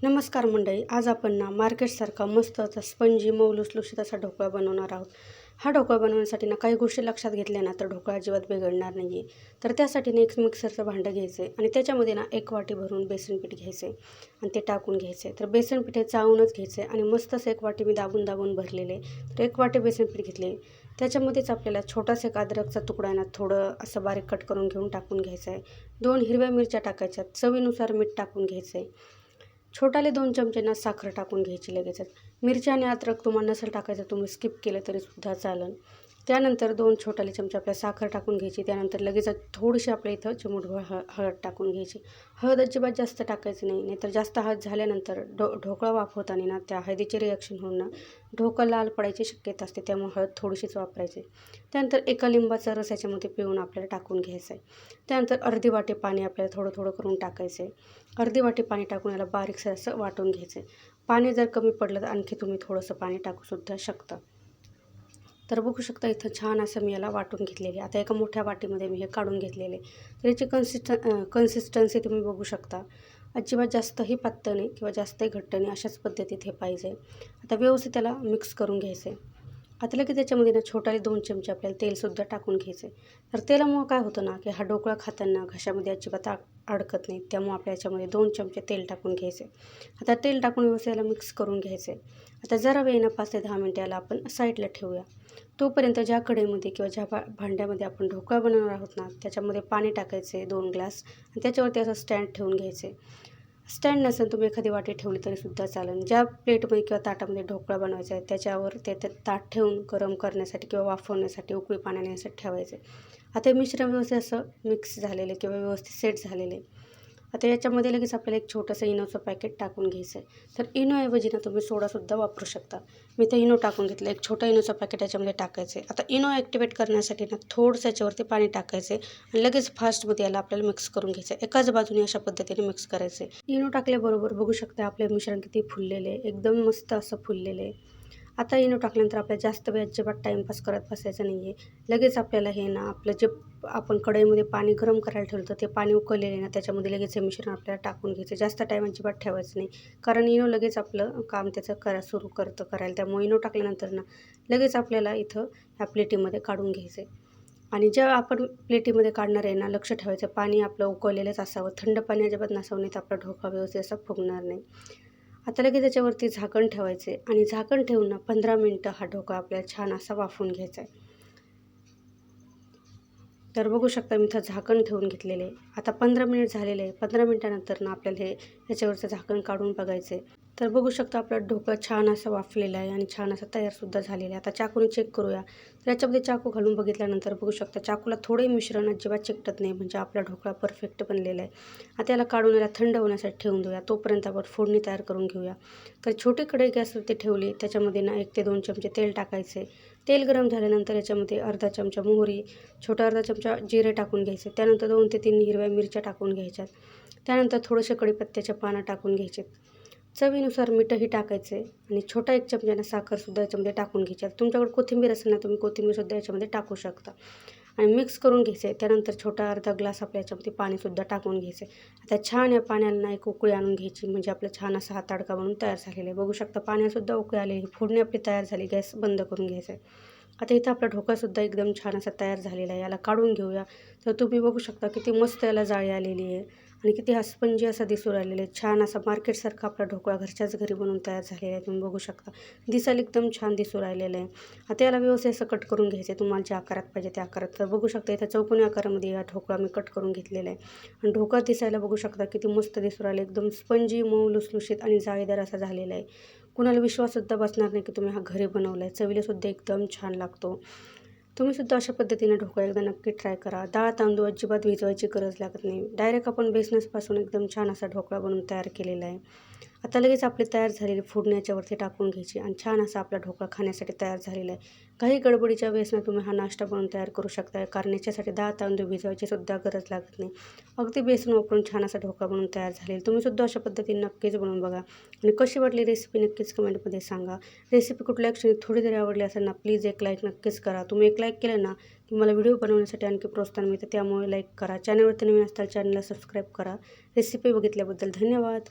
नमस्कार मंडळी, आज आपण मार्केटसारखा मस्त असा स्पंजी मऊ लुसलुशीत असा ढोकळा बनवणार आहोत. हा ढोकळा बनवण्यासाठी काही गोष्टी लक्षात घेतल्या तर ढोकळा अजिबात बिघडणार नाही आहे. तर त्यासाठी एक मिक्सरचं भांडं घ्यायचं आहे आणि त्याच्यामध्ये 1 वाटी भरून बेसन पीठ घ्यायचं आहे आणि ते टाकून घ्यायचं आहे. तर बेसन पीठ हे चाळूनच घ्यायचं आहे आणि मस्त असं 1 वाटी मी दाबून भरलेले. तर 1 वाटी बेसन पीठ घेतले. त्याच्यामध्येच आपल्याला छोटासा एक अद्रकचा तुकडा थोडं असं बारीक कट करून घेऊन टाकून घ्यायचं आहे. 2 हिरव्या मिरच्या टाकायच्या, चवीनुसार मीठ टाकून घ्यायचं आहे. छोटाले 2 चमचे साखर टाकून घ्यायची लगेचच. मिरची आणि अद्रक तुम्हाला नसेल टाकायचं, तुम्ही स्किप केलं तरीसुद्धा चालेल. त्यानंतर 2 छोटाले चमचे आपल्या साखर टाकून घ्यायची. त्यानंतर लगेचच थोडीशी आपल्या इथं चिमूटभर हळद टाकून घ्यायची. हळद अजिबात जास्त टाकायची नाही, नाहीतर जास्त हळद झाल्यानंतर ढोकळा वाफवताना त्या हळदीचे रिॲक्शन होऊन ढोकळा लाल पडायची शक्यता असते. त्यामुळे हळद थोडीशीच वापरायची. त्यानंतर एका लिंबाचा रस याच्यामध्ये पिळून आपल्याला टाकून घ्यायचा आहे. त्यानंतर अर्धी वाटी पाणी आपल्याला थोडं थोडं करून टाकायचं आहे. अर्धी वाटी पाणी टाकून याला बारीकसं असं वाटून घ्यायचं आहे. पाणी जर कमी पडलं तर आणखी तुम्ही थोडंसं पाणी टाकूसुद्धा शकता. तर बघू शकता इथं छान असं मी याला वाटून घेतलेले. आता एका मोठ्या वाटीमध्ये मी हे काढून घेतलेले. तर याची कन्सिस्टन्सी तुम्ही बघू शकता. अजिबात जास्तही पातळ नाही किंवा जास्तही घट्ट नाही, अशाच पद्धतीत हे पाहिजे. आता व्यवस्थित त्याला मिक्स करून घ्यायचं आहे. आता लगेच त्याच्यामध्ये छोटाले 2 चमचे आपल्याला तेलसुद्धा टाकून घ्यायचं आहे. तर तेलामुळं काय होतं की हा ढोकळा खाताना घशामध्ये अजिबात अडकत नाही. त्यामुळे आपल्या याच्यामध्ये 2 चमचे तेल टाकून घ्यायचे. आता तेल टाकून व्यवस्थित याला मिक्स करून घ्यायचं आहे. आता जरा वेळेनं 5 ते 10 मिनिटं याला आपण साईडला ठेवूया. तोपर्यंत ज्या कढईमध्ये किंवा ज्या भांड्यामध्ये आपण ढोकळा बनवणार आहोत त्याच्यामध्ये पाणी टाकायचे 2 ग्लास आणि त्याच्यावरती असं स्टँड ठेवून घ्यायचे. स्टँड नसेल तुम्ही एखादी वाटी ठेवली तरीसुद्धा चालेल. ज्या प्लेटमध्ये किंवा ताटामध्ये ढोकळा बनवायचा आहे त्याच्यावर ते ताट ठेवून गरम करण्यासाठी किंवा वाफवण्यासाठी उकळी पाण्याने असं ठेवायचे. आता हे मिश्रण व्यवस्थित असं मिक्स झालेलं किंवा व्यवस्थित सेट झालेले. आता याच्यामध्ये लगेच आपल्याला एक छोटंसं इनोचं पॅकेट टाकून घ्यायचं आहे. तर इनोऐवजी तुम्ही सोडासुद्धा वापरू शकता. मी तर इनो टाकून घेतलं. एक छोटा इनोचं पॅकेट याच्यामध्ये टाकायचं आहे. आता इनो ॲक्टिवेट करण्यासाठी थोडंसं याच्यावरती पाणी टाकायचं आहे आणि लगेच फास्टमध्ये याला आपल्याला मिक्स करून घ्यायचं आहे. एकाच बाजूने अशा पद्धतीने मिक्स करायचं आहे. इनो टाकल्याबरोबर बघू शकता आपले मिश्रण किती फुललेले आहे. एकदम मस्त असं फुललेलं आहे. आता इनो टाकल्यानंतर आपल्याला जास्त वेळ अजिबात टाईमपास करत बसायचं नाही आहे. लगेच आपल्याला हे आपलं जे आपण कढईमध्ये पाणी गरम करायला ठेवलं तर ते पाणी उकळलेलं त्याच्यामध्ये लगेच हे मिश्रण आपल्याला टाकून घ्यायचं. जास्त टाईम अजिबात ठेवायचं नाही, कारण इनो लगेच आपलं काम त्याचं सुरू करतं करायला. त्यामुळे इनो टाकल्यानंतर लगेच आपल्याला इथं ह्या प्लेटीमध्ये काढून घ्यायचं आहे. आणि जेव्हा आपण प्लेटीमध्ये काढणार आहे लक्ष ठेवायचं पाणी आपलं उकळलेलंच असावं. थंड पाणी अजिबात नसावं, नाही तर आपला ढोकळा व्यवस्थित असा फुगणार नाही. आता लगेच त्याच्यावरती झाकण ठेवायचे आणि झाकण ठेवून 15 मिनिटं हा ढोकळा आपल्याला छान असा वाफवून घ्यायचा आहे. तर बघू शकता मी इथं झाकण ठेवून घेतलेले आहे. आता 15 मिनिट झालेले आहे. 15 मिनिटानंतर आपल्याला याच्यावरचं झाकण काढून बघायचं आहे. तर बघू शकता आपला ढोकळा छान असा वाफलेला आहे आणि छान असा तयारसुद्धा झालेला आहे. आता चाकूने चेक करूया. तर याच्यामध्ये चाकू घालून बघितल्यानंतर बघू शकता चाकूला थोडे मिश्रण अजिबात चिकटत नाही, म्हणजे आपला ढोकळा परफेक्ट बनलेला आहे. आता याला काढून याला थंड होण्यासाठी ठेवून देऊया. तोपर्यंत आपण फोडणी तयार करून घेऊया. तर छोटी कढई गॅसवरती ठेवली. त्याच्यामध्ये 1 ते 2 चमचे तेल टाकायचे. तेल गरम झाल्यानंतर याच्यामध्ये अर्धा चमचा मोहरी, छोटा अर्धा चमचा जिरे टाकून घ्यायचे. त्यानंतर 2 ते 3 हिरव्या मिरच्या टाकून घ्यायच्यात. त्यानंतर थोडेसे कढीपत्त्याचे पानं टाकून घ्यायचे. चवीनुसार मीठही टाकायचे आणि छोटा 1 चमचा साखरसुद्धा याच्यामध्ये टाकून घ्यायची. तुमच्याकडे कोथिंबीर असेल तुम्ही कोथिंबीरसुद्धा याच्यामध्ये टाकू शकता आणि मिक्स करून घ्यायचे. त्यानंतर छोटा अर्धा ग्लास आपल्या याच्यामध्ये पाणीसुद्धा टाकून घ्यायचं. आता छान या पाण्याला एक उकळी आणून घ्यायची, म्हणजे आपलं छान असा हा तडका बनून तयार झालेला आहे. बघू शकता पाण्यासुद्धा उकळी आलेली, फोडणी आपली तयार झाली. गॅस बंद करून घ्यायचा आहे. आता इथं आपला ढोकळासुद्धा एकदम छान असा तयार झालेला आहे. याला काढून घेऊया. तर तुम्ही बघू शकता किती मस्त याला जाळी आलेली आहे आणि किती हा स्पंजी असा दिसून राहिलेला आहे. छान असा मार्केटसारखा आपला ढोकळा घरच्याच घरी बनवून तयार झालेला आहे. तुम्ही बघू शकता दिसायला एकदम छान दिसून राहिलेलं आहे. आता याला व्यवस्थित असं कट करून घ्यायचं आहे, तुम्हाला ज्या आकारात पाहिजे त्या आकारात. तर बघू शकता इथं चौकोनी आकारामध्ये हा ढोकळा मी कट करून घेतलेला आहे आणि ढोकळा दिसायला बघू शकता किती मस्त दिसून राहिलं. एकदम स्पंजी मऊ लुसलुशीत आणि जाळीदार असा झालेला आहे. कुणाला विश्वाससुद्धा बसणार नाही की तुम्ही हा घरी बनवला आहे. चवीलासुद्धा एकदम छान लागतो. तुम्हीसुद्धा अशा पद्धतीने ढोकळा एकदा नक्की ट्राय करा. डाळ तांदूळ अजिबात भिजवायची गरज लागत नाही. डायरेक्ट आपण बेसनपासून एकदम छान असा ढोकळा बनवून तयार केलेला आहे. आता लगेच आपली तयार झालेली फोडणी याच्यावरती टाकून घ्यायची आणि छान असा आपला ढोकळा खाण्यासाठी तयार झालेला आहे. काही गडबडीच्या वेळेस तुम्ही हा नाश्ता बनवून तयार करू शकता, कारण याच्यासाठी डाळ तांदूळ भिजवायची सुद्धा गरज लागत नाही. अगदी बेसन वापरून छान असा ढोकळा बनवून तयार झालेला. तुम्हीसुद्धा अशा पद्धतीने नक्कीच बनवून बघा आणि कशी वाटली रेसिपी नक्कीच कमेंटमध्ये सांगा. रेसिपी कुठल्या क्षणी थोडी जरी आवडली असेल प्लीज एक लाईक नक्कीच करा. तुम्ही एक लाईक केलं की मला व्हिडिओ बनवण्यासाठी आणखी प्रोत्साहन मिळतं. त्यामुळे लाईक करा. चॅनलवरती नवीन असताल चॅनलला सबस्क्राईब करा. रेसिपी बघितल्याबद्दल धन्यवाद.